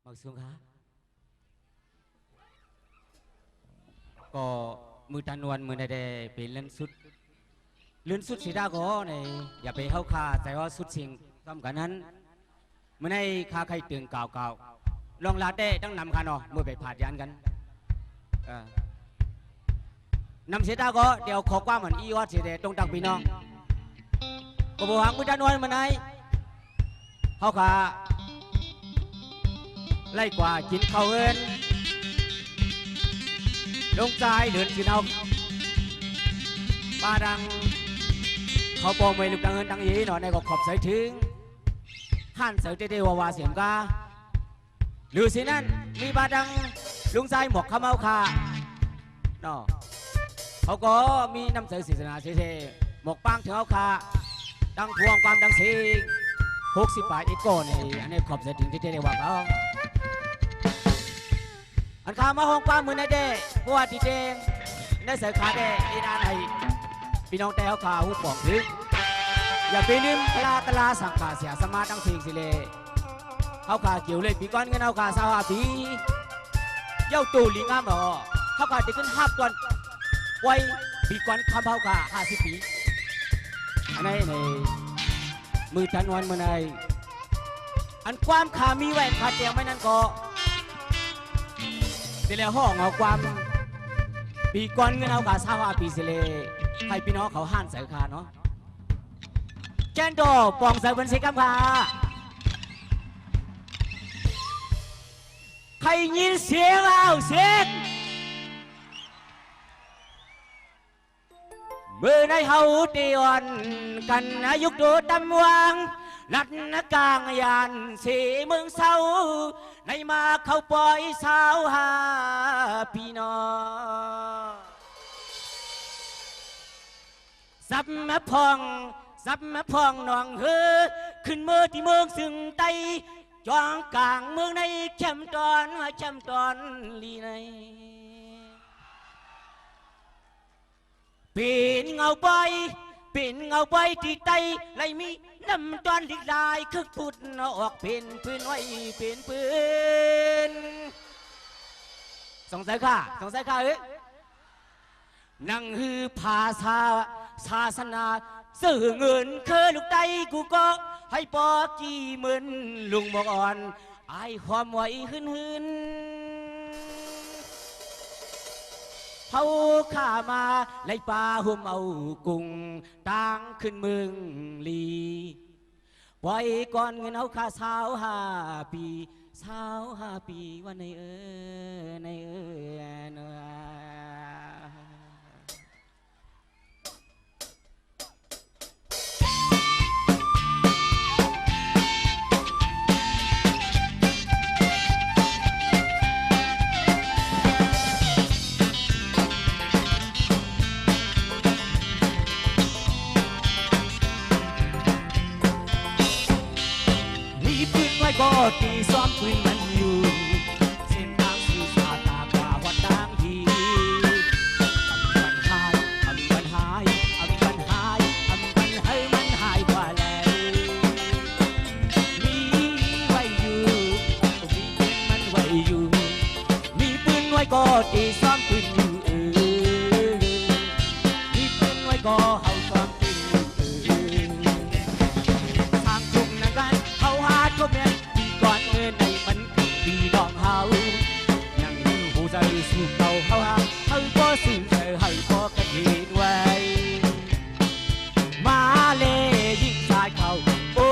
mặc xuống khá cóมือตานวลมือในเดเป็นเล่นสุดสีดาก็ในอย่าไปเข้าคาแต่ว่าสุดสิ่งทำกันนั้นมือในคาใครตึงเก่าลองลาเต้ต้องนำคานอมือไปผ่านยันกันนำเสียดาก็เดี๋ยวขอความเหมือนอีวอดเสียเดตรงตักพี่น้องก็บอกหางมือตานวลมือในเข้าคาไล่กว่ากินข้าวเอินลงใจเดินกินเอาปลาดังเขาปองไม่ลูกดังเอินดังยีหน่อยในก็ขอบใส่ถึงหันใส่เตวาวาเสียมกาหรือสินั่นมีปลาดังลุงใจหมกข้าวเมาขาเนาะเขาก็มีน้ำใสศาสนาเฉยๆหมกปังถึงเอาขาดังพวงความดังสิง60 บาทอีกก้อนนี่อันนี้ขอบใส่ถึงเตวาเขาอันข้ามาห้องความมือในเด้เพราะว่าที่เด้ได้เสือขาเด้อีนานให้พี่น้องแต่เขาขาหูปองถึงอย่าไปลืมตลาสังขาเสียสมาตั้งสิ่งสิเลเขาขาเกี่ยวเลยปีก้อนเงินเขาขาสาวปีเย้าตูลิงามหรอเขาขาจะขึ้น5 วันไว้ปีก้อนคำเขาขา50 ปีอันนี้ในมือจันวันมือในอันความขามีแหวนขาเตียงไม่นั่นก็เดี๋ยวห้องเอาความปีก่อนเงินเอาขา25 ปีเสเลให้พี่น้องเขาห้านใส่ขาเนาะแกนโดปองใส่บนเสกัมขาใครยินเสียงเอาเสียงเมื่อในเฮาตีอ่อนกันอายุดูตำวังนัดนักกลางยานสีเมืองเศร้าในมาเขาปล่อยสาวหาพี่น้องซับมาพองน้องเฮือขึ้นเมื่อที่เมืองซึ่งไตจองกลางเมืองในแคมตอนลีในเป็นเงาไปที่ไตไหลมีน้ำตอนลิกลายคึกพุดออกเป็นปืนไว้เป็นปืนสงสัยข้าเอ้ยนั่งฮือภาษาศาสนาสื่อเงินเคยลูกไตกูก็ให้ปอกี่หมื่นลุงบอกอ่อนไอความไหวหืนเขาข้ามาไล่ปลาหุ่มเอากุ้งต่างขึ้นเมืองลีปล่อยก่อนเงินเอาข้า25 ปีวันในเนก็ตีซ้อมปืนมันอยู่เส้นทางสื่อสารตากว่าวัดดังฮีมันหายกว่าแล้วมีไว้อยู่มีปืนมันไว้อยู่มีปืนไว้ก็ตีซ้อมปืนอยู่มีปืนไว้ก็เขาซ้อมปืนอยู่ทางจุงนั่งกันเขาหาทุกเมียก่อนเงินในมันคือปีน้องเฮานั่งหูใจสู่เก่าเฮาก็สื่อเฮาก็กระเทียนไว้มาเล่ยิ่งชายเขาโอ้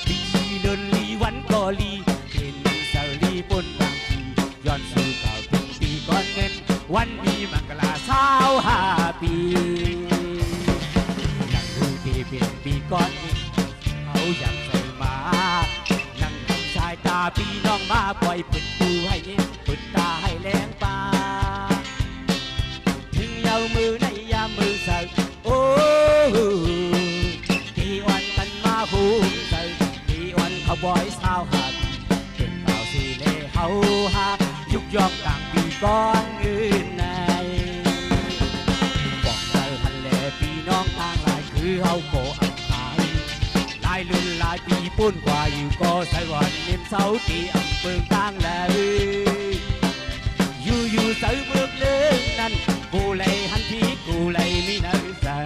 ปีเดินลีวันก็ลีเป็นสาลีปนบางทีย้อนสู่เก่าถึงปีก่อนเงินวันนี้มันกลา25 ปีนั่งดูที่เป็นปีก่อนเขาอยากนั่งทำชายตาพี่น้องมาปล่อยปิดปูให้เย็นปิดตาให้แรงปาถึงยาวมือในยามมือสั่นโอ้กี่วันกันมาหูใจกี่วันเขาบอยสาวหักเป็นข่าวสีเล่เขาหักยุกยอกกลางปีก้อนเงินในบอกใจหันแลพี่น้องทางหลายคือเขาโกอังคายหลาย ายลุนลายปีปุ่นกว่าอยู่ก็ใส่วันเนียมเสาตีอำเพิงตั้งเลยอยู่ใส่เมืองเลื่องนั้นกูเลยหันทีกูเลยมีนักใส่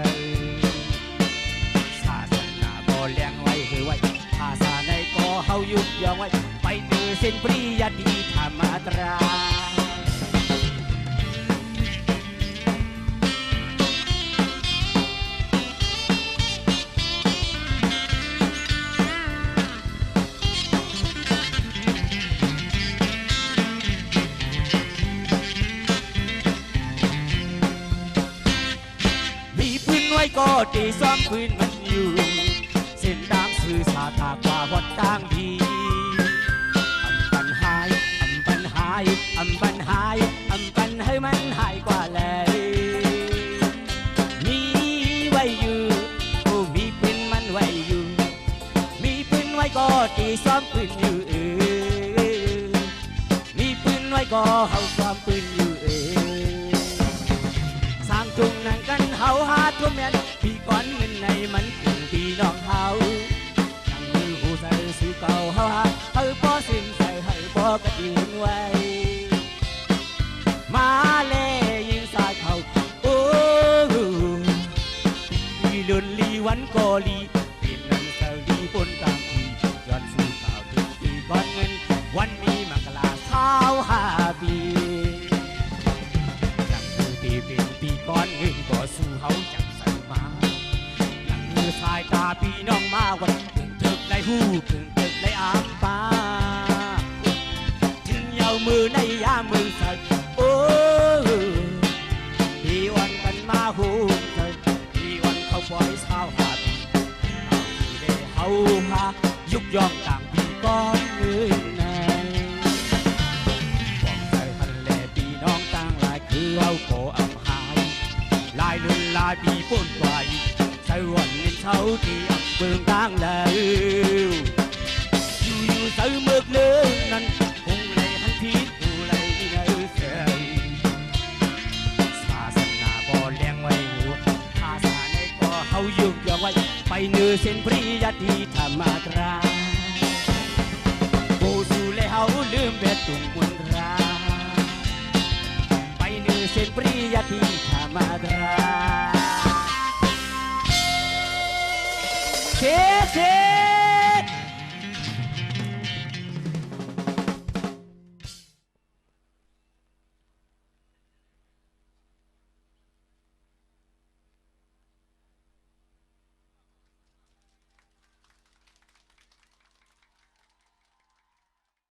ศาสนาบ่เลี้ยงไว้คือไว้ภาษาในก็เฮายุบยองไว้ไปดื้อเส้นปริยัติธรรมตราไว้ก็ตีซ้อมปืนมันอยู่เส้นทางสื่อสาธากว่าวัดต่างดีอำปันหายอำปันหายอำปันหายอำปันให้มันหายกว่าเลยมีไว้อยู่โอ้มีปืนมันไว้อยู่มีปืนไว้ก็ตีซ้อมปืนอยู่มีปืนไว้ก็เฮาซ้อมปืนอยู่สร้างจุงนั่งกันเฮาหาทั่วแม่นพี่ก้อนเงินในมันถึงพี่น้องเฮานั่งมือหูใส่สู่เก่าเฮาหาเฮาป้อสิ้นใส่ให้ป้อกระดิ่งไว้มาเล่ยิงสายเขาโอ้ลีลุนลีวันก็ลีเปลี่ยนเงินเสรีปนตามทีย้อนสู่เก่าถึงพี่ก้อนเงินวันนี้มังกลาเท้าหาบีเป็นปีก้อนเงินก็สู้เฮาจังใส่มาหลังมือสายตาพี่น้องมาวันถึงตึกในหูถึงตึกในอามปาถึงยาวมือในยามมือใส่โอ้พี่วันกันมาหูใส่พี่วันเขาปล่อยเช้าหาพี่ได้เฮาหายุกย่องต่างพี่ก้อนเงินนั้นบอกใส่ฮันแลพี่น้องต่างหลายคือเฮาโกลายลุนลายปีป่นกว่าใส่วันเน้นเช้าที่อำเพิงตั้งแล้วอยู่ใส่เมือกเลื่องนั้นคงเลยหันทีกูเลยนี่ไงเสียศาสนาบ่เลี้ยงไว้ภาษาในก็เฮายุบยองไว้ไปเนื้อเส้นปริยัติธรรมตราโกสู่เลยเฮาลืมเบ็ดตุ่มมนราไปเนื้อเส้นปริยัติธรรมตรา